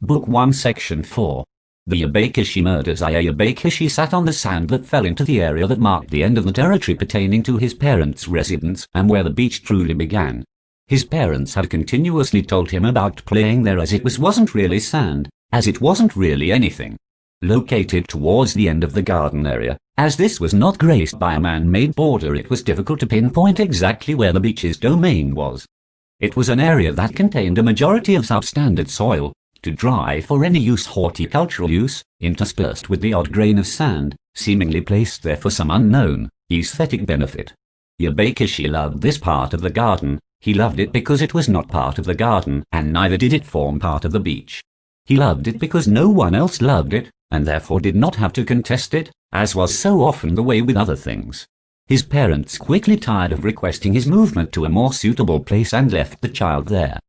Book 1 Section 4. The Yobakishi murders. Yobakishi sat on the sand that fell into the area that marked the end of the territory pertaining to his parents' residence and where the beach truly began. His parents had continuously told him about playing there, as it wasn't really sand, as it wasn't really anything. Located towards the end of the garden area, as this was not graced by a man-made border, it was difficult to pinpoint exactly where the beach's domain was. It was an area that contained a majority of substandard soil, to dry for any use, horticultural use, interspersed with the odd grain of sand, seemingly placed there for some unknown, aesthetic benefit. Yobakishi loved this part of the garden. He loved it because it was not part of the garden, and neither did it form part of the beach. He loved it because no one else loved it, and therefore did not have to contest it, as was so often the way with other things. His parents quickly tired of requesting his movement to a more suitable place and left the child there.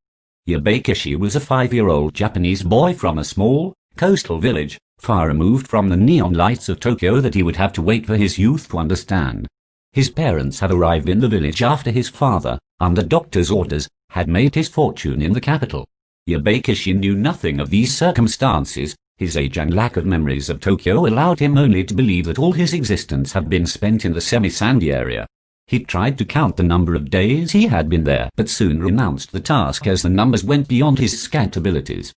Yobakishi was a 5-year-old Japanese boy from a small, coastal village, far removed from the neon lights of Tokyo that he would have to wait for his youth to understand. His parents had arrived in the village after his father, under doctor's orders, had made his fortune in the capital. Yobakishi knew nothing of these circumstances. His age and lack of memories of Tokyo allowed him only to believe that all his existence had been spent in the semi-sandy area. He tried to count the number of days he had been there, but soon renounced the task as the numbers went beyond his scant abilities.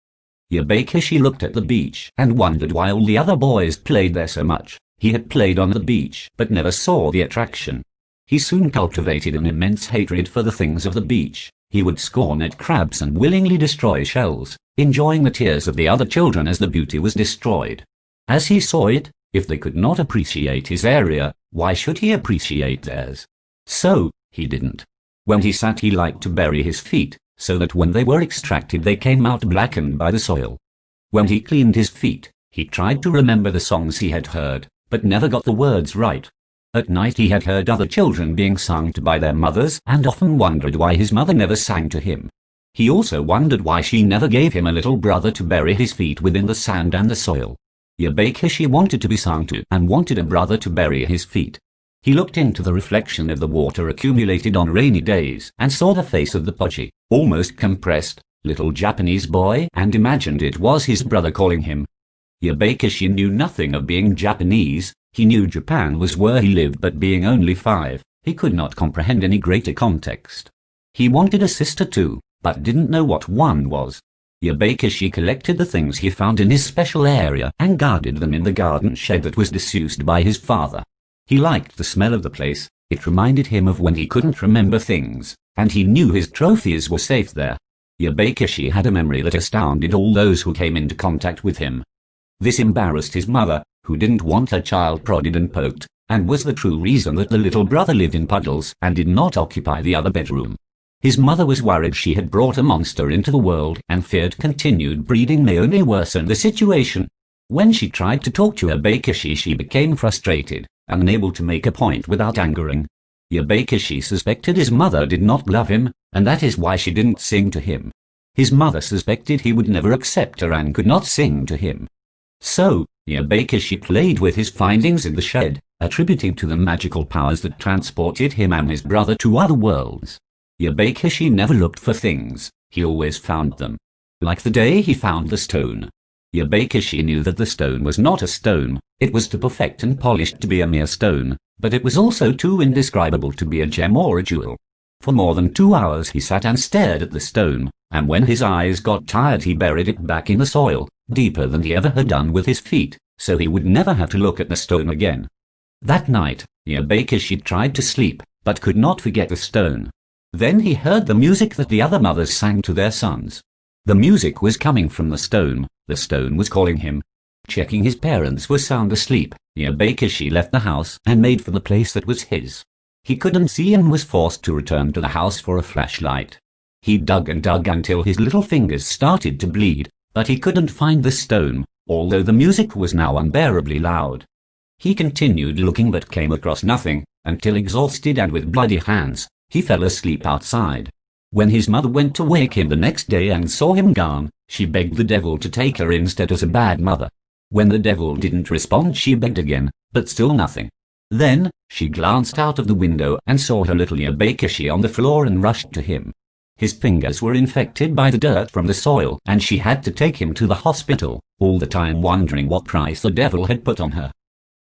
Yobakishi looked at the beach and wondered why all the other boys played there so much. He had played on the beach, but never saw the attraction. He soon cultivated an immense hatred for the things of the beach. He would scorn at crabs and willingly destroy shells, enjoying the tears of the other children as the beauty was destroyed. As he saw it, if they could not appreciate his area, why should he appreciate theirs? So, he didn't. When he sat, he liked to bury his feet, so that when they were extracted they came out blackened by the soil. When he cleaned his feet, he tried to remember the songs he had heard, but never got the words right. At night he had heard other children being sung to by their mothers, and often wondered why his mother never sang to him. He also wondered why she never gave him a little brother to bury his feet within the sand and the soil. Yobakishi wanted to be sung to, and wanted a brother to bury his feet. He looked into the reflection of the water accumulated on rainy days, and saw the face of the pudgy, almost compressed, little Japanese boy, and imagined it was his brother calling him. Yobakishi knew nothing of being Japanese. He knew Japan was where he lived, but being only 5, he could not comprehend any greater context. He wanted a sister too, but didn't know what one was. Yobakishi collected the things he found in his special area and guarded them in the garden shed that was disused by his father. He liked the smell of the place. It reminded him of when he couldn't remember things, and he knew his trophies were safe there. Yobakishi had a memory that astounded all those who came into contact with him. This embarrassed his mother, who didn't want her child prodded and poked, and was the true reason that the little brother lived in puddles and did not occupy the other bedroom. His mother was worried she had brought a monster into the world and feared continued breeding may only worsen the situation. When she tried to talk to Yobakishi, she became frustrated, unable to make a point without angering. Yobakishi suspected his mother did not love him, and that is why she didn't sing to him. His mother suspected he would never accept her and could not sing to him. So, Yobakishi played with his findings in the shed, attributing to them magical powers that transported him and his brother to other worlds. Yobakishi never looked for things, he always found them. Like the day he found the stone. Yobakishi knew that the stone was not a stone, it was too perfect and polished to be a mere stone, but it was also too indescribable to be a gem or a jewel. For more than 2 hours he sat and stared at the stone, and when his eyes got tired he buried it back in the soil, deeper than he ever had done with his feet, so he would never have to look at the stone again. That night, Yobakishi tried to sleep, but could not forget the stone. Then he heard the music that the other mothers sang to their sons. The music was coming from the stone was calling him. Checking his parents were sound asleep, Yobakishi left the house and made for the place that was his. He couldn't see and was forced to return to the house for a flashlight. He dug and dug until his little fingers started to bleed, but he couldn't find the stone, although the music was now unbearably loud. He continued looking but came across nothing, until exhausted and with bloody hands, he fell asleep outside. When his mother went to wake him the next day and saw him gone, she begged the devil to take her instead as a bad mother. When the devil didn't respond, she begged again, but still nothing. Then, she glanced out of the window and saw her little Yobakishi on the floor and rushed to him. His fingers were infected by the dirt from the soil, and she had to take him to the hospital, all the time wondering what price the devil had put on her.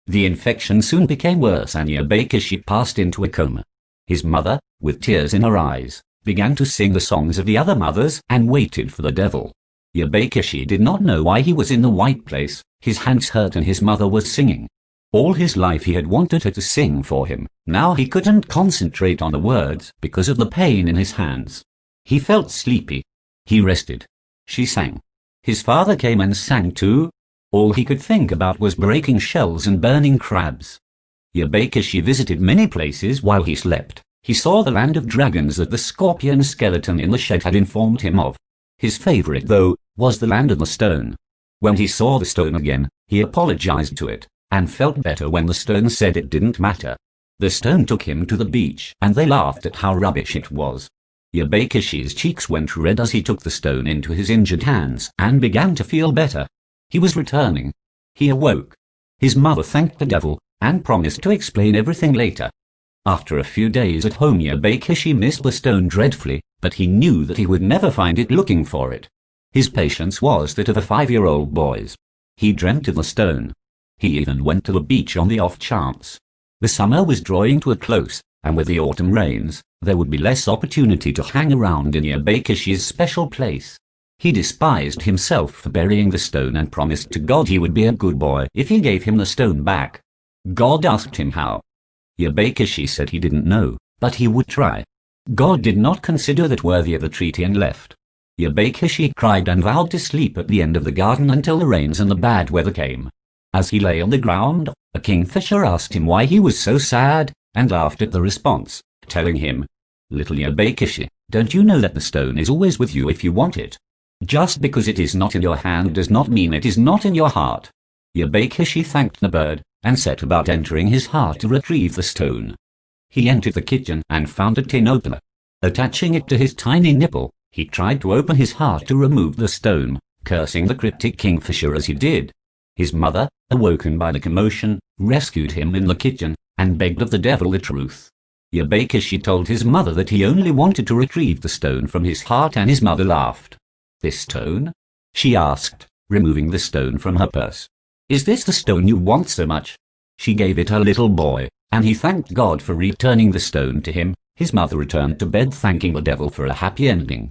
The infection soon became worse and Yobakishi passed into a coma. His mother, with tears in her eyes, began to sing the songs of the other mothers and waited for the devil. Yobakishi did not know why he was in the right place. His hands hurt and his mother was singing. All his life he had wanted her to sing for him. Now he couldn't concentrate on the words because of the pain in his hands. He felt sleepy. He rested. She sang. His father came and sang too. All he could think about was breaking shells and burning crabs. Yobakishi visited many places while he slept. He saw the land of dragons that the scorpion skeleton in the shed had informed him of. His favorite, though, was the land of the stone. When he saw the stone again, he apologized to it, and felt better when the stone said it didn't matter. The stone took him to the beach, and they laughed at how rubbish it was. Yobakishi's cheeks went red as he took the stone into his injured hands, and began to feel better. He was returning. He awoke. His mother thanked the devil, and promised to explain everything later. After a few days at home, Yobakishi missed the stone dreadfully, but he knew that he would never find it looking for it. His patience was that of a 5-year-old boy's. He dreamt of the stone. He even went to the beach on the off chance. The summer was drawing to a close, and with the autumn rains, there would be less opportunity to hang around in Yobakishi's special place. He despised himself for burying the stone and promised to God he would be a good boy if he gave him the stone back. God asked him how. Yobakishi said he didn't know, but he would try. God did not consider that worthy of the treaty and left. Yobakishi cried and vowed to sleep at the end of the garden until the rains and the bad weather came. As he lay on the ground, a kingfisher asked him why he was so sad, and laughed at the response, telling him, "Little Yobakishi, don't you know that the stone is always with you if you want it? Just because it is not in your hand does not mean it is not in your heart." Yobakishi thanked the bird, and set about entering his heart to retrieve the stone. He entered the kitchen and found a tin opener. Attaching it to his tiny nipple, he tried to open his heart to remove the stone, cursing the cryptic kingfisher as he did. His mother, awoken by the commotion, rescued him in the kitchen, and begged of the devil the truth. Yobakishi told his mother that he only wanted to retrieve the stone from his heart, and his mother laughed. "This stone?" she asked, removing the stone from her purse. "Is this the stone you want so much?" She gave it her little boy, and he thanked God for returning the stone to him. His mother returned to bed thanking the devil for a happy ending.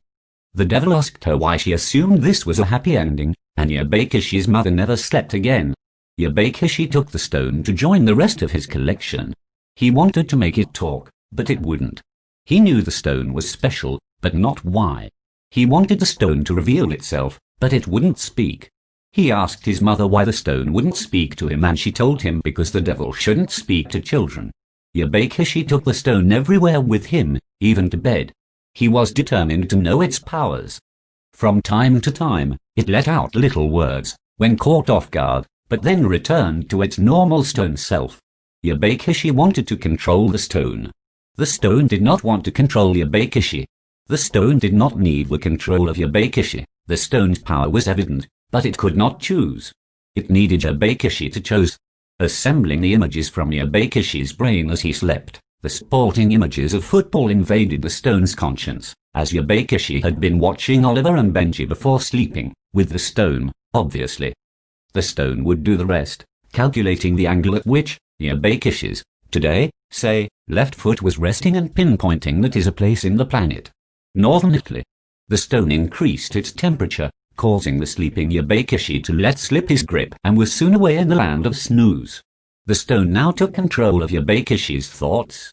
The devil asked her why she assumed this was a happy ending, and Yobakishi's mother never slept again. Yobakishi took the stone to join the rest of his collection. He wanted to make it talk, but it wouldn't. He knew the stone was special, but not why. He wanted the stone to reveal itself, but it wouldn't speak. He asked his mother why the stone wouldn't speak to him, and she told him because the devil shouldn't speak to children. Yobakishi took the stone everywhere with him, even to bed. He was determined to know its powers. From time to time, it let out little words, when caught off guard, but then returned to its normal stone self. Yobakishi wanted to control the stone. The stone did not want to control Yobakishi. The stone did not need the control of Yobakishi. The stone's power was evident, but it could not choose. It needed Yobakishi to choose. Assembling the images from Yobakishi's brain as he slept, the sporting images of football invaded the stone's conscience, as Yobakishi had been watching Oliver and Benji before sleeping, with the stone, obviously. The stone would do the rest, calculating the angle at which Yobakishi's, today, say, left foot was resting and pinpointing that is a place in the planet. Northern Italy. The stone increased its temperature, causing the sleeping Yobakishi to let slip his grip, and was soon away in the land of snooze. The stone now took control of Yobakishi's thoughts.